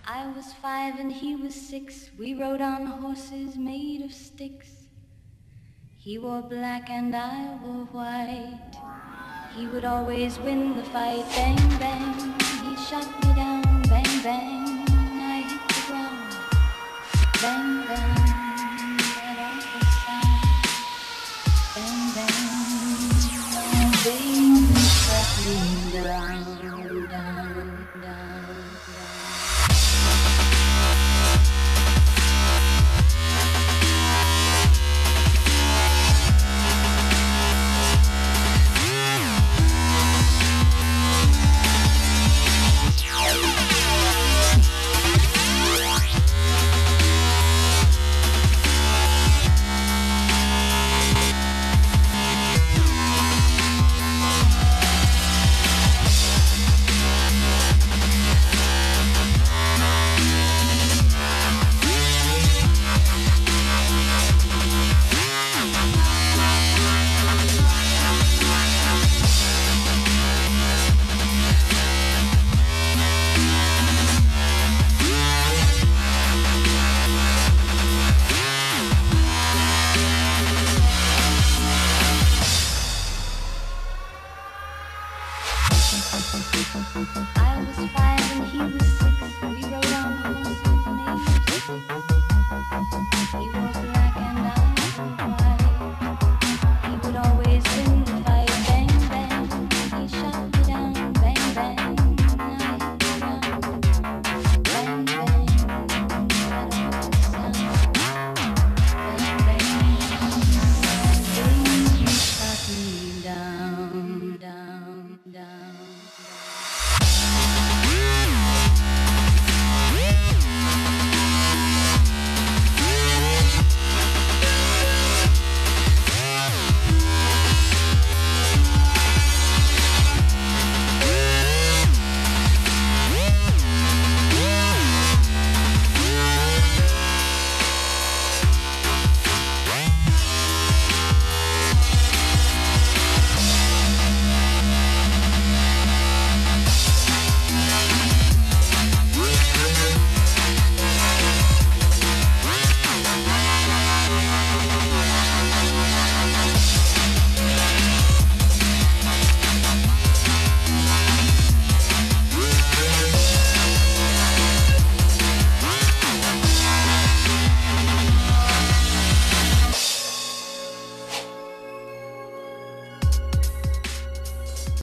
I was 5 and he was 6. We rode on horses made of sticks. He wore black and I wore white. He would always win the fight. Bang, bang, he shot me down. Bang, bang, I hit the ground. Bang, bang, that awful sound. Bang, bang, my baby shot me down, down, down. I was 5 and he was 6. We rode on horses made of sticks.